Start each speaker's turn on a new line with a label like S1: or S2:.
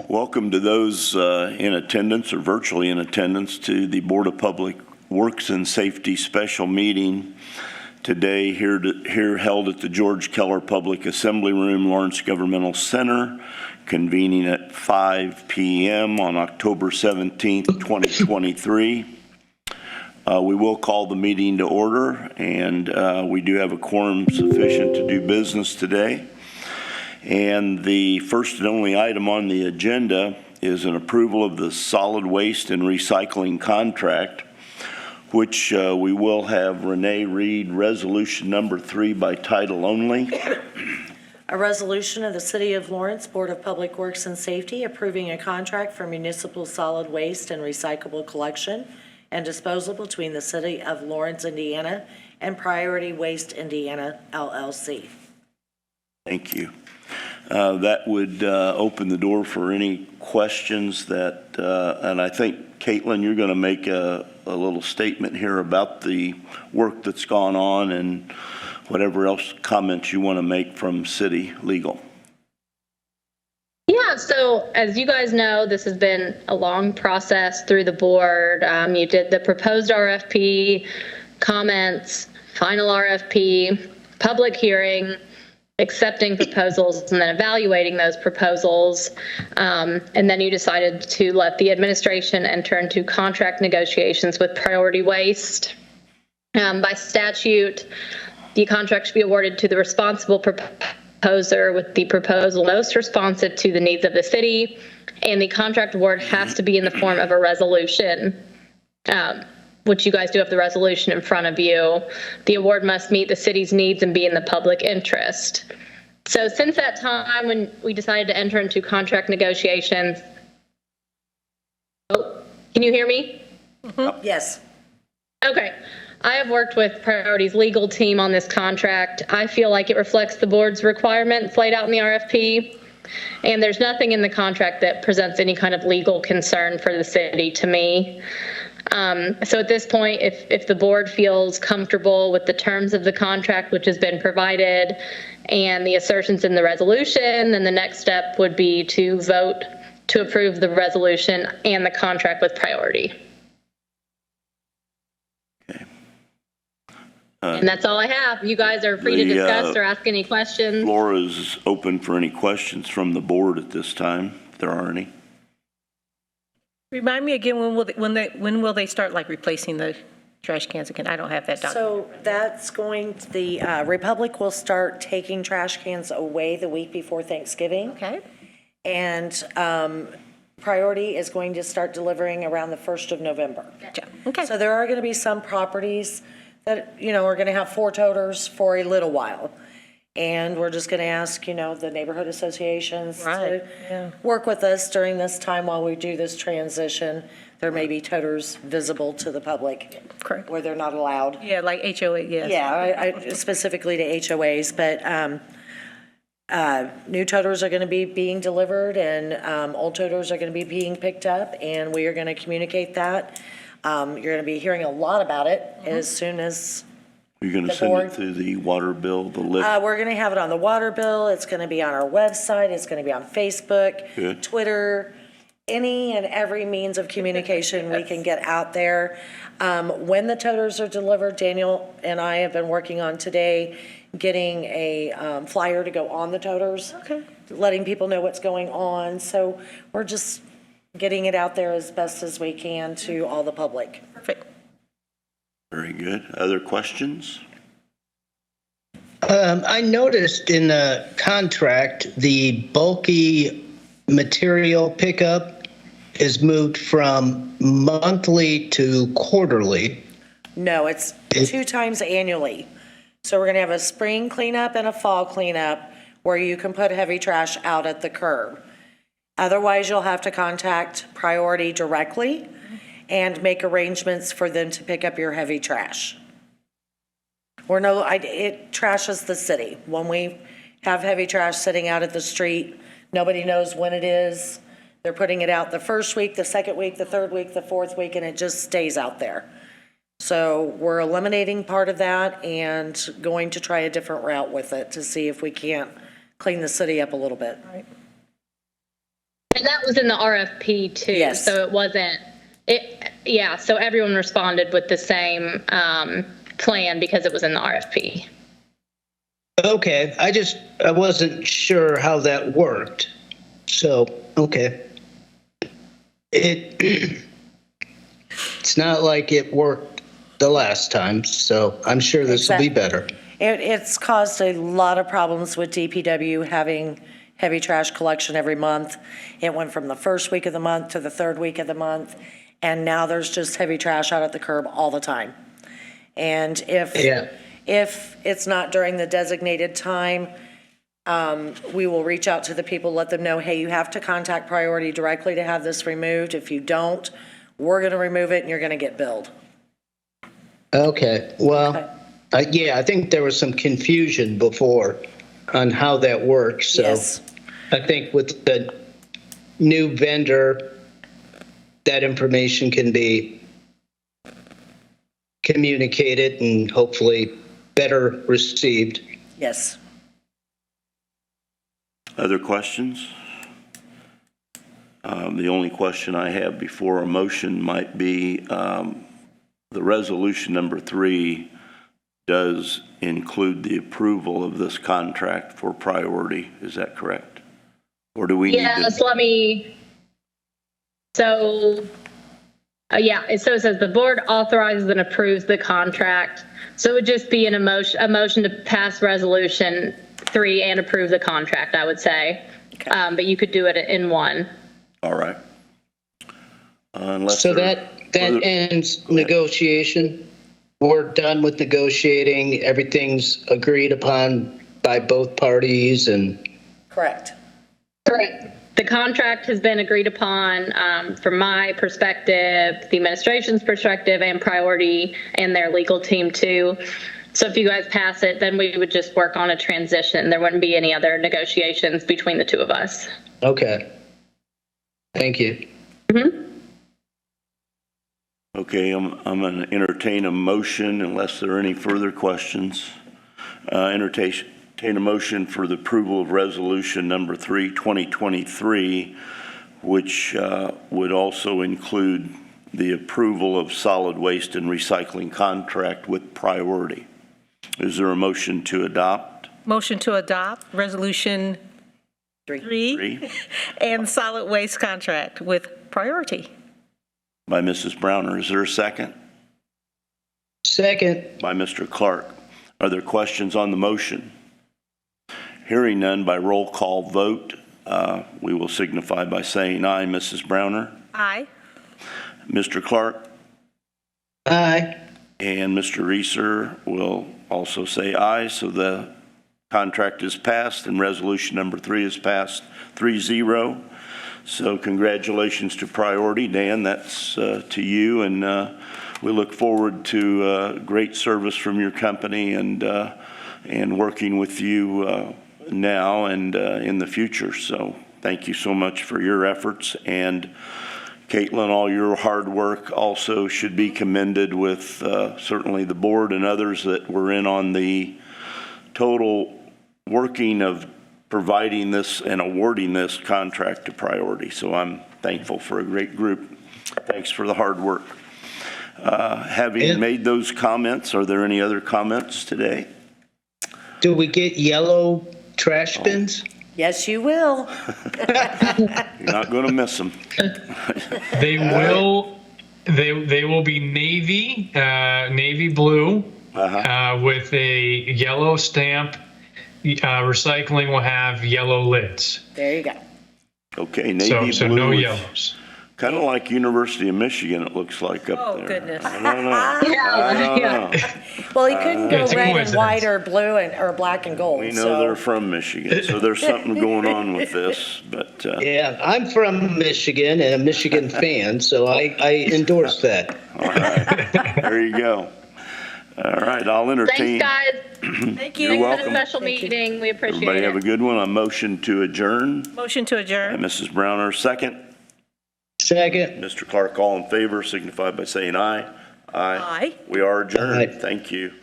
S1: Welcome to those in attendance or virtually in attendance to the Board of Public Works and Safety special meeting today here held at the George Keller Public Assembly Room, Lawrence Governmental Center, convening at 5 p.m. on October 17th, 2023. We will call the meeting to order, and we do have a quorum sufficient to do business today. And the first and only item on the agenda is an approval of the solid waste and recycling contract, which we will have Renee read resolution number 3 by title only.
S2: A resolution of the City of Lawrence Board of Public Works and Safety approving a contract for municipal solid waste and recyclable collection and disposal between the City of Lawrence, Indiana and Priority Waste Indiana, LLC.
S1: Thank you. That would open the door for any questions that, and I think, Caitlin, you're going to make a little statement here about the work that's gone on and whatever else comments you want to make from City Legal.
S3: Yeah, so as you guys know, this has been a long process through the board. You did the proposed RFP, comments, final RFP, public hearing, accepting proposals, and then evaluating those proposals. And then you decided to let the administration enter into contract negotiations with Priority Waste. By statute, the contract should be awarded to the responsible proposer with the proposal most responsive to the needs of the city, and the contract award has to be in the form of a resolution, which you guys do have the resolution in front of you. The award must meet the city's needs and be in the public interest. So since that time when we decided to enter into contract negotiations, can you hear me?
S2: Mm-hmm. Yes.
S3: Okay. I have worked with Priority's legal team on this contract. I feel like it reflects the board's requirements laid out in the RFP, and there's nothing in the contract that presents any kind of legal concern for the city to me. So at this point, if the board feels comfortable with the terms of the contract, which has been provided, and the assertions in the resolution, then the next step would be to vote to approve the resolution and the contract with Priority.
S1: Okay.
S3: And that's all I have. You guys are free to discuss or ask any questions.
S1: Floor is open for any questions from the board at this time, if there are any.
S4: Remind me again, when will they start like replacing the trash cans again? I don't have that document.
S2: So that's the Republic will start taking trash cans away the week before Thanksgiving.
S4: Okay.
S2: And Priority is going to start delivering around the 1st of November.
S4: Gotcha. Okay.
S2: So there are going to be some properties that, are going to have 4 toters for a little while. And we're just going to ask, the neighborhood associations to work with us during this time while we do this transition. There may be toters visible to the public.
S4: Correct.
S2: Where they're not allowed.
S4: Yeah, like HOA, yes.
S2: Yeah, I specifically to HOAs, but new toters are going to be being delivered and old toters are going to be being picked up, and we are going to communicate that. You're going to be hearing a lot about it as soon as
S1: You're going to send it through the water bill, the lift?
S2: we're going to have it on the water bill. It's going to be on our website. It's going to be on Facebook,
S1: Good.
S2: Twitter, any and every means of communication we can get out there. When the toters are delivered, Daniel and I have been working on today getting a flyer to go on the toters, letting people know what's going on. So we're just getting it out there as best as we can to all the public.
S4: Perfect.
S1: Very good. Other questions?
S5: I noticed in the contract, the bulky material pickup is moved from monthly to quarterly.
S2: No, it's 2 times annually. So we're going to have a spring cleanup and a fall cleanup where you can put heavy trash out at the curb. Otherwise, you'll have to contact Priority directly and make arrangements for them to pick up your heavy trash. It trashes the city. When we have heavy trash sitting out at the street, nobody knows when it is. They're putting it out the first week, the second week, the third week, the fourth week, and it just stays out there. So we're eliminating part of that and going to try a different route with it to see if we can't clean the city up a little bit.
S4: Right.
S3: And that was in the RFP too.
S2: Yes.
S3: So it wasn't, so everyone responded with the same plan because it was in the RFP.
S5: Okay, I wasn't sure how that worked. So, okay. It's not like it worked the last time, so I'm sure this will be better.
S2: It's caused a lot of problems with DPW having heavy trash collection every month. It went from the first week of the month to the third week of the month, and now there's just heavy trash out at the curb all the time. And if it's not during the designated time, we will reach out to the people, let them know, hey, you have to contact Priority directly to have this removed. If you don't, we're going to remove it and you're going to get billed.
S5: Okay, well, I think there was some confusion before on how that works. So
S2: Yes.
S5: I think with the new vendor, that information can be communicated and hopefully better received.
S2: Yes.
S1: Other questions? The only question I have before a motion might be, the resolution number 3 does include the approval of this contract for Priority. Is that correct? Or do we need to?
S3: Yes, so it says the board authorizes and approves the contract. So it would just be a motion to pass resolution 3 and approve the contract, I would say. But you could do it in one.
S1: All right. Unless
S5: So
S1: there-
S5: that ends negotiation. We're done with negotiating. Everything's agreed upon by both parties and
S2: Correct.
S3: Correct. The contract has been agreed upon from my perspective, the administration's perspective, and Priority and their legal team too. So if you guys pass it, then we would just work on a transition. There wouldn't be any other negotiations between the two of us.
S5: okay. Thank you.
S1: Okay, I'm going to entertain a motion unless there are any further questions. Entertain a motion for the approval of resolution number 3, 2023, which would also include the approval of solid waste and recycling contract with Priority. Is there a motion to adopt?
S4: Motion to adopt Resolution 3
S1: 3
S4: and solid waste contract with Priority.
S1: by Mrs. Browner. Is there a second?
S5: Second.
S1: By Mr. Clark. Are there questions on the motion? Hearing none, by roll call vote, we will signify by saying aye. Mrs. Browner?
S4: Aye.
S1: Mr. Clark?
S5: Aye.
S1: And Mr. Reeser will also say aye, so the contract is passed and resolution number 3 is passed 3-0. So congratulations to Priority. Dan, that's to you, and we look forward to great service from your company and working with you now and in the future. So thank you so much for your efforts. And Caitlin, all your hard work also should be commended with certainly the board and others that were in on the total working of providing this and awarding this contract to Priority. So I'm thankful for a great group. Thanks for the hard work. Having made those comments, are there any other comments today?
S5: Do we get yellow trash bins?
S2: Yes, you will.
S1: You're not going to miss them.
S6: They will. They will be navy blue with a yellow stamp. Recycling will have yellow lids.
S2: There you go.
S1: Okay, navy
S6: So
S1: blue.
S6: no
S1: with-
S6: yellows.
S1: Kind of like University of Michigan, it looks like up
S4: Oh,
S1: there.
S4: goodness.
S1: I don't know. I don't know.
S2: Well, he couldn't go
S6: It's a
S2: red and
S6: coincidence.
S2: white or blue or black and gold.
S1: We know
S2: so.
S1: they're from Michigan, so there's something going on with this, but
S5: Yeah, I'm from Michigan and a Michigan fan, so I endorse that.
S1: all right. There you go. All right, I'll entertain.
S3: Thanks, guys.
S4: Thank
S1: You're
S4: you.
S3: Thanks for
S1: welcome.
S3: the special meeting. We appreciate
S1: Everybody
S3: it.
S1: have a good one. A motion to adjourn.
S4: Motion to
S1: By
S4: adjourn.
S1: Mrs. Browner, second.
S5: Second.
S1: Mr. Clark, all in favor, signify by saying aye.
S4: Aye.
S1: We are adjourned.
S5: Aye.
S1: Thank you.